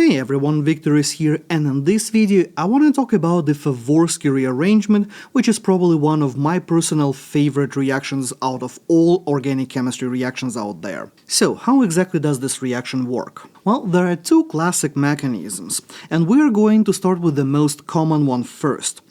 Hey everyone, Victor is here, and in this video I want to talk about the Favorskii rearrangement, which is probably one of my personal favorite reactions out of all organic chemistry reactions out there. So, how exactly does this reaction work? Well, there are two classic mechanisms, and we are going to start with the most common one first.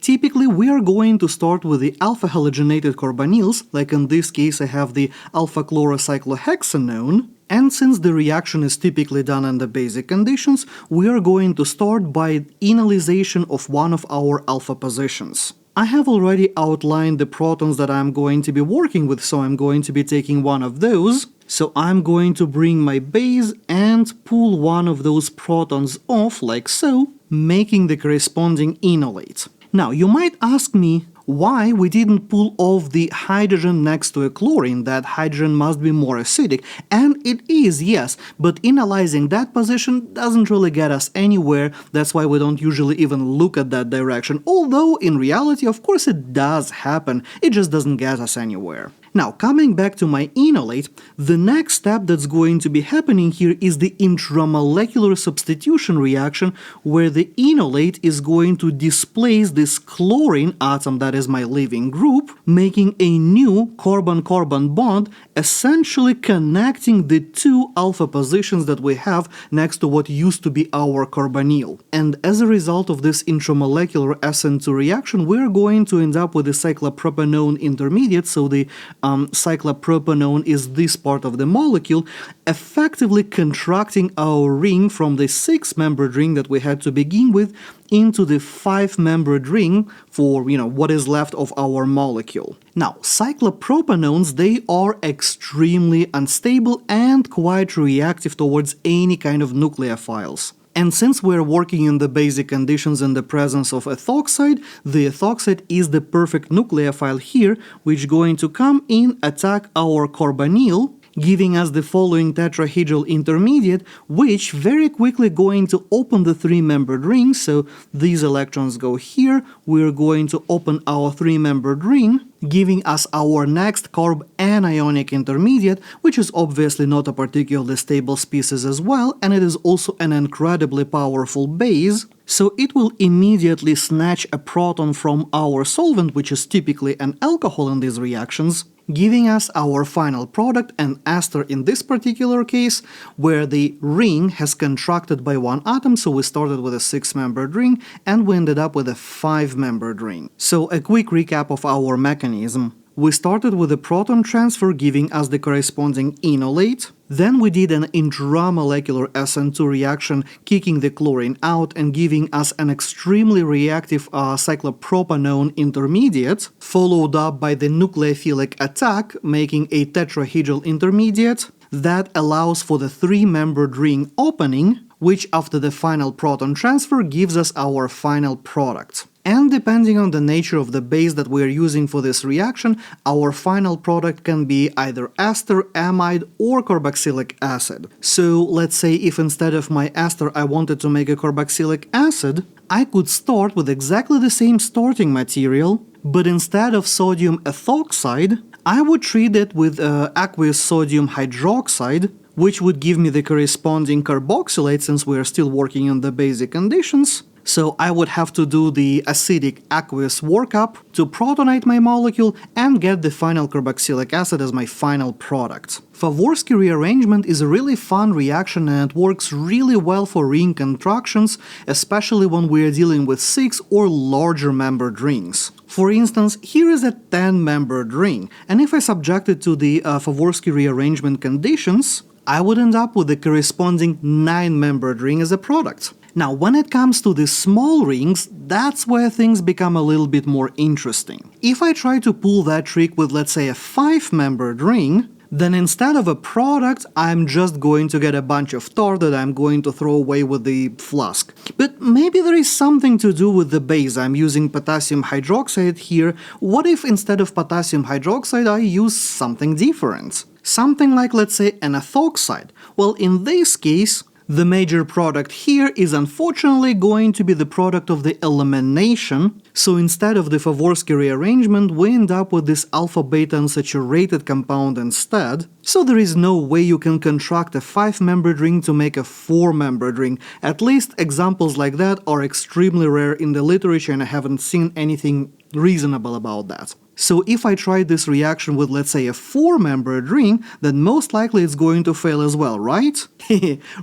Typically, we are going to start with the alpha-halogenated carbonyls, like in this case I have the alpha-chlorocyclohexanone, and since the reaction is typically done under basic conditions, we are going to start by enolization of one of our alpha positions. I have already outlined the protons that I'm going to be working with, so I'm going to be taking one of those. So I'm going to bring my base and pull one of those protons off like so, making the corresponding enolate. Now, you might ask me why we didn't pull off the hydrogen next to a chlorine. That hydrogen must be more acidic, and it is, yes, but enolizing that position doesn't really get us anywhere. That's why we don't usually even look at that direction, although in reality, of course, it does happen, it just doesn't get us anywhere. Now, coming back to my enolate, the next step that's going to be happening here is the intramolecular substitution reaction, where the enolate is going to displace this chlorine atom that is my leaving group, making a new carbon-carbon bond, essentially connecting the two alpha positions that we have next to what used to be our carbonyl. And as a result of this intramolecular SN2 reaction, we're going to end up with the cyclopropanone intermediate, so the cyclopropanone is this part of the molecule, effectively contracting our ring from the 6-membered ring that we had to begin with into the 5-membered ring for, what is left of our molecule. Now, cyclopropanones, they are extremely unstable and quite reactive towards any kind of nucleophiles. And since we're working in the basic conditions in the presence of ethoxide, the ethoxide is the perfect nucleophile here, which is going to come in, attack our carbonyl, giving us the following tetrahedral intermediate, which very quickly going to open the 3-membered ring. So these electrons go here, we're going to open our 3-membered ring, giving us our next carb anionic intermediate, which is obviously not a particularly stable species as well, and it is also an incredibly powerful base. So it will immediately snatch a proton from our solvent, which is typically an alcohol in these reactions, giving us our final product, an ester in this particular case, where the ring has contracted by one atom, so we started with a 6-membered ring, and we ended up with a 5-membered ring. So a quick recap of our mechanism. We started with a proton transfer giving us the corresponding enolate. Then we did an intramolecular SN2 reaction, kicking the chlorine out and giving us an extremely reactive cyclopropanone intermediate, followed up by the nucleophilic attack, making a tetrahedral intermediate that allows for the 3-membered ring opening, which after the final proton transfer gives us our final product. And depending on the nature of the base that we are using for this reaction, our final product can be either ester, amide, or carboxylic acid. So let's say if instead of my ester I wanted to make a carboxylic acid, I could start with exactly the same starting material, but instead of sodium ethoxide, I would treat it with aqueous sodium hydroxide, which would give me the corresponding carboxylate since we are still working on the basic conditions. So I would have to do the acidic aqueous workup to protonate my molecule and get the final carboxylic acid as my final product. Favorskii rearrangement is a really fun reaction and it works really well for ring contractions, especially when we are dealing with 6 or larger membered rings. For instance, here is a 10-membered ring, and if I subject it to the Favorskii rearrangement conditions, I would end up with the corresponding 9-membered ring as a product. Now, when it comes to the small rings, that's where things become a little bit more interesting. If I try to pull that trick with, let's say, a 5-membered ring, then instead of a product, I'm just going to get a bunch of tar that I'm going to throw away with the flask. But maybe there is something to do with the base. I'm using potassium hydroxide here. What if instead of potassium hydroxide I use something different? Something like, let's say, an ethoxide. Well, in this case, The major product here is unfortunately going to be the product of the elimination, so instead of the Favorskii rearrangement, we end up with this alpha-beta unsaturated compound instead. So there is no way you can construct a 5-membered ring to make a 4-membered ring. At least examples like that are extremely rare in the literature, and I haven't seen anything reasonable about that. So if I try this reaction with, let's say, a 4-membered ring, then most likely it's going to fail as well, right?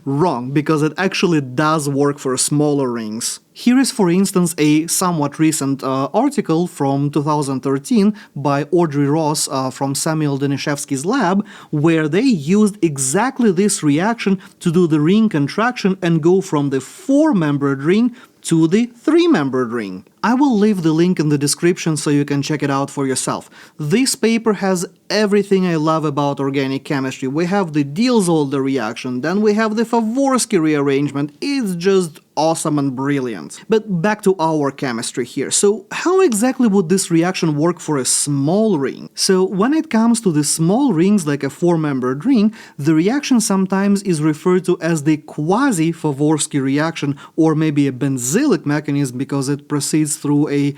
Wrong, because it actually does work for smaller rings. Here is, for instance, a somewhat recent article from 2013 by Audrey Ross from Samuel Danishevsky's lab, where they used exactly this reaction to do the ring contraction and go from the 4-membered ring to the 3-membered ring. I will leave the link in the description so you can check it out for yourself. This paper has everything I love about organic chemistry. We have the Diels-Alder reaction, then we have the Favorskii rearrangement. It's just awesome and brilliant. But back to our chemistry here. So how exactly would this reaction work for a small ring? So when it comes to the small rings like a 4-membered ring, the reaction sometimes is referred to as the Quasi-Favorskii reaction, or maybe a benzylic mechanism, because it proceeds through a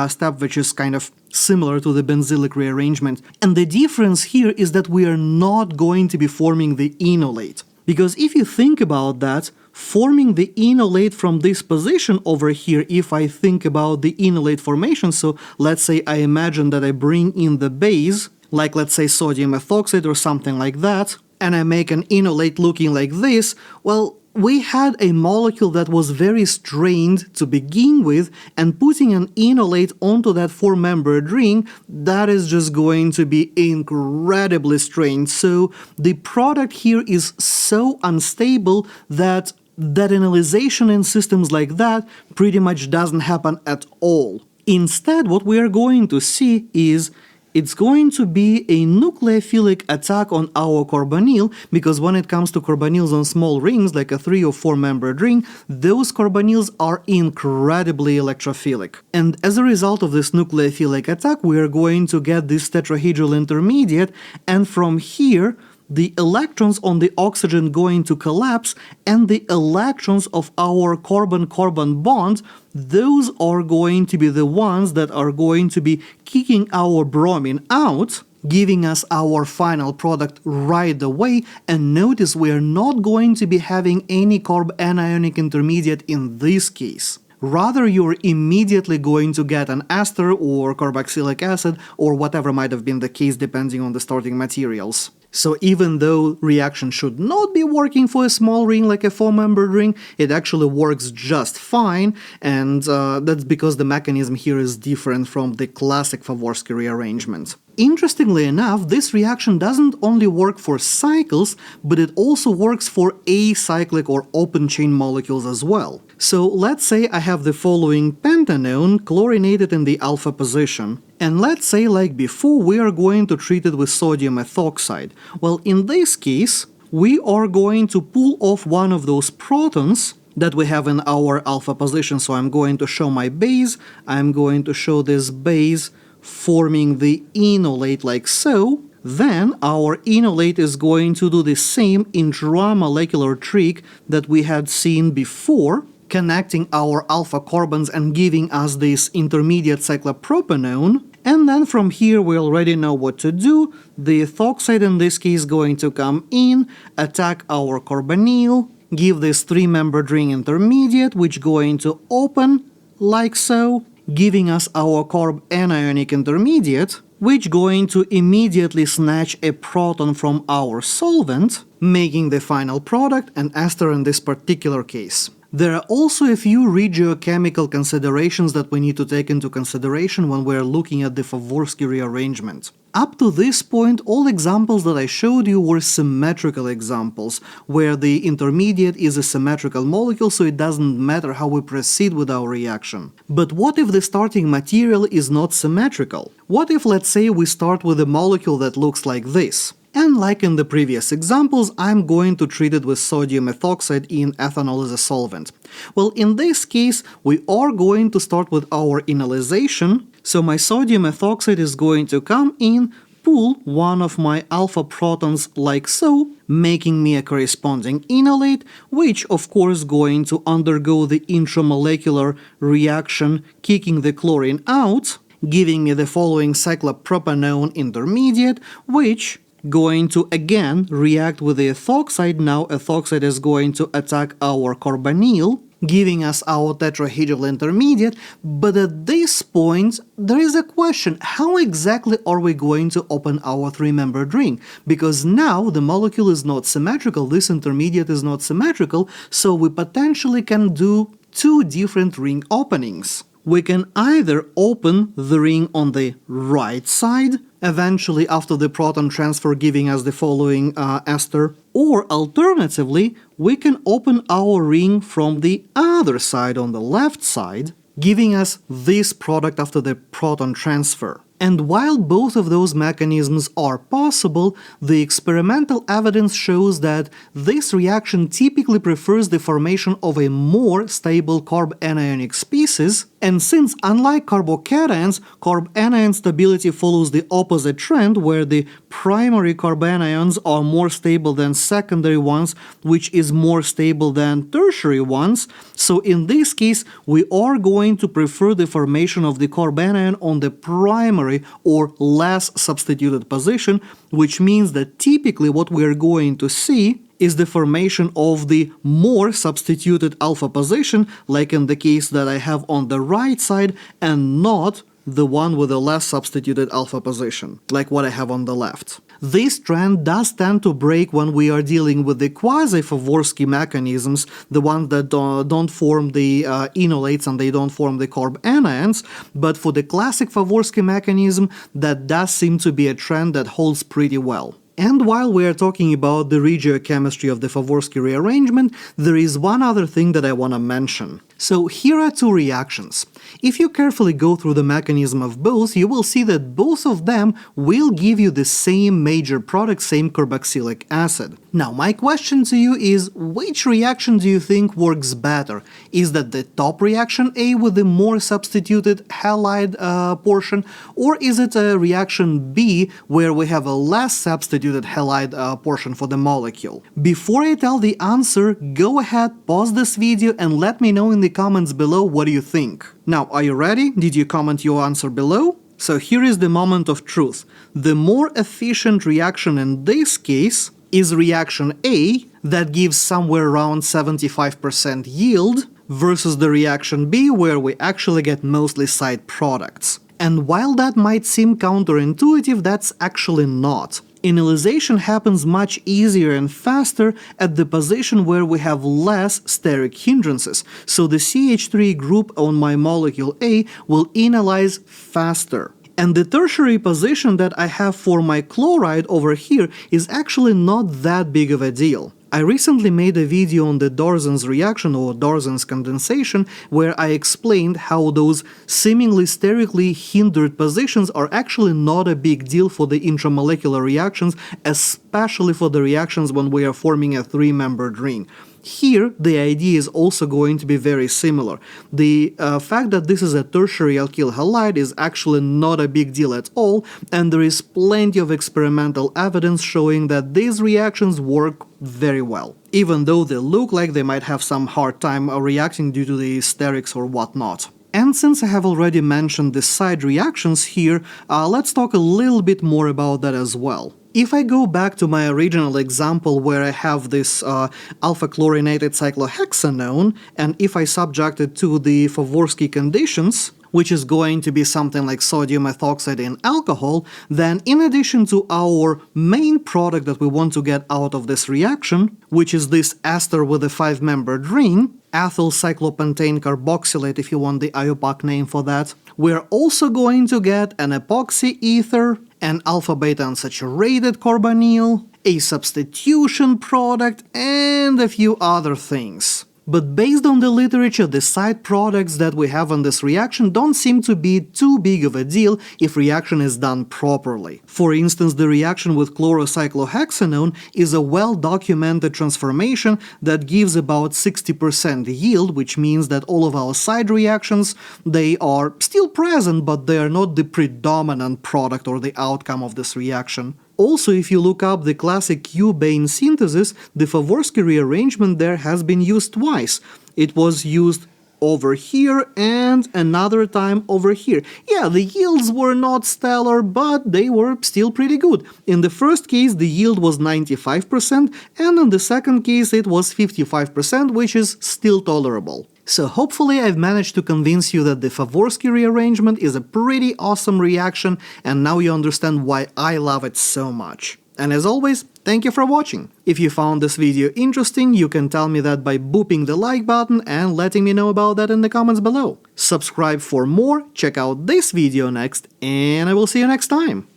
step which is kind of similar to the benzylic rearrangement. And the difference here is that we are not going to be forming the enolate. Because if you think about that, forming the enolate from this position over here, if I think about the enolate formation, so let's say I imagine that I bring in the base, like let's say sodium ethoxide or something like that, and I make an enolate looking like this, well, we had a molecule that was very strained to begin with, and putting an enolate onto that 4-membered ring, that is just going to be incredibly strained. So the product here is so unstable that enolization in systems like that pretty much doesn't happen at all. Instead, what we are going to see is it's going to be a nucleophilic attack on our carbonyl, because when it comes to carbonyls on small rings, like a 3 or 4-membered ring, those carbonyls are incredibly electrophilic. And as a result of this nucleophilic attack, we are going to get this tetrahedral intermediate, and from here, the electrons on the oxygen going to collapse, and the electrons of our carbon-carbon bond, those are going to be the ones that are going to be kicking our bromine out, giving us our final product right away. And notice we are not going to be having any carb anionic intermediate in this case. Rather, you're immediately going to get an ester or carboxylic acid or whatever might have been the case depending on the starting materials. So even though reaction should not be working for a small ring like a 4-membered ring, it actually works just fine, and that's because the mechanism here is different from the classic Favorskii rearrangement. Interestingly enough, this reaction doesn't only work for cycles, but it also works for acyclic or open-chain molecules as well. So let's say I have the following pentanone chlorinated in the alpha position. And let's say, like before, we are going to treat it with sodium ethoxide. Well, in this case, we are going to pull off one of those protons that we have in our alpha position. So I'm going to show my base, I'm going to show this base forming the enolate like so. Then our enolate is going to do the same intramolecular trick that we had seen before, connecting our alpha carbons and giving us this intermediate cyclopropanone. And then from here we already know what to do. The ethoxide in this case is going to come in, attack our carbonyl, give this 3-membered ring intermediate, which going to open like so, giving us our carb anionic intermediate, which going to immediately snatch a proton from our solvent, making the final product an ester in this particular case. There are also a few regiochemical considerations that we need to take into consideration when we're looking at the Favorskii rearrangement. Up to this point, all examples that I showed you were symmetrical examples, where the intermediate is a symmetrical molecule, so it doesn't matter how we proceed with our reaction. But what if the starting material is not symmetrical? What if, let's say, we start with a molecule that looks like this? And like in the previous examples, I'm going to treat it with sodium ethoxide in ethanol as a solvent. Well, in this case, we are going to start with our enolization. So my sodium ethoxide is going to come in, pull one of my alpha protons like so, making me a corresponding enolate, which of course going to undergo the intramolecular reaction, kicking the chlorine out, giving me the following cyclopropanone intermediate, which going to again react with the ethoxide. Now ethoxide is going to attack our carbonyl, giving us our tetrahedral intermediate. But at this point, there is a question: how exactly are we going to open our three-membered ring? Because now the molecule is not symmetrical, this intermediate is not symmetrical, so we potentially can do two different ring openings. We can either open the ring on the right side, eventually after the proton transfer giving us the following ester, or alternatively, we can open our ring from the other side on the left side, giving us this product after the proton transfer. And while both of those mechanisms are possible, the experimental evidence shows that this reaction typically prefers the formation of a more stable carbanionic species, and since unlike carbocations, carbanion stability follows the opposite trend where the primary carbanions are more stable than secondary ones, which is more stable than tertiary ones, so in this case we are going to prefer the formation of the carbanion on the primary or less substituted position, which means that typically what we are going to see is the formation of the more substituted alpha position, like in the case that I have on the right side, and not the one with a less substituted alpha position, like what I have on the left. This trend does tend to break when we are dealing with the quasi-Favorskii mechanisms, the ones that don't form the enolates and they don't form the carbanions, but for the classic Favorskii mechanism, that does seem to be a trend that holds pretty well. And while we are talking about the regiochemistry of the Favorskii rearrangement, there is one other thing that I want to mention. So here are two reactions. If you carefully go through the mechanism of both, you will see that both of them will give you the same major product, same carboxylic acid. Now my question to you is, which reaction do you think works better? Is that the top reaction A with the more substituted halide portion, or is it a reaction B where we have a less substituted halide portion for the molecule? Before I tell the answer, go ahead, pause this video and let me know in the comments below what do you think. Now, are you ready? Did you comment your answer below? So here is the moment of truth. The more efficient reaction in this case is reaction A, that gives somewhere around 75% yield, versus the reaction B, where we actually get mostly side products. And while that might seem counterintuitive, that's actually not. Enolization happens much easier and faster at the position where we have less steric hindrances, so the CH3 group on my molecule A will enolize faster. And the tertiary position that I have for my chloride over here is actually not that big of a deal. I recently made a video on the Darzin's reaction or Darzin's condensation where I explained how those seemingly sterically hindered positions are actually not a big deal for the intramolecular reactions, especially for the reactions when we are forming a three-membered ring. Here, the idea is also going to be very similar. The fact that this is a tertiary alkyl halide is actually not a big deal at all, and there is plenty of experimental evidence showing that these reactions work very well, even though they look like they might have some hard time reacting due to the sterics or whatnot. And since I have already mentioned the side reactions here, let's talk a little bit more about that as well. If I go back to my original example where I have this alpha-chlorinated cyclohexanone, and if I subject it to the Favorskii conditions, which is going to be something like sodium ethoxide in alcohol, then in addition to our main product that we want to get out of this reaction, which is this ester with a 5-membered ring, ethyl cyclopentane carboxylate if you want the IUPAC name for that, we're also going to get an epoxy ether, an alpha-beta unsaturated carbonyl, a substitution product, and a few other things. But based on the literature, the side products that we have on this reaction don't seem to be too big of a deal if reaction is done properly. For instance, the reaction with chlorocyclohexanone is a well-documented transformation that gives about 60% yield, which means that all of our side reactions, they are still present, but they are not the predominant product or the outcome of this reaction. Also, if you look up the classic cubane synthesis, the Favorskii rearrangement there has been used twice. It was used over here and another time over here. Yeah, the yields were not stellar, but they were still pretty good. In the first case, the yield was 95%, and in the second case, it was 55%, which is still tolerable. So hopefully I've managed to convince you that the Favorskii rearrangement is a pretty awesome reaction, and now you understand why I love it so much. And as always, thank you for watching. If you found this video interesting, you can tell me that by booping the like button and letting me know about that in the comments below. Subscribe for more, check out this video next, and I will see you next time.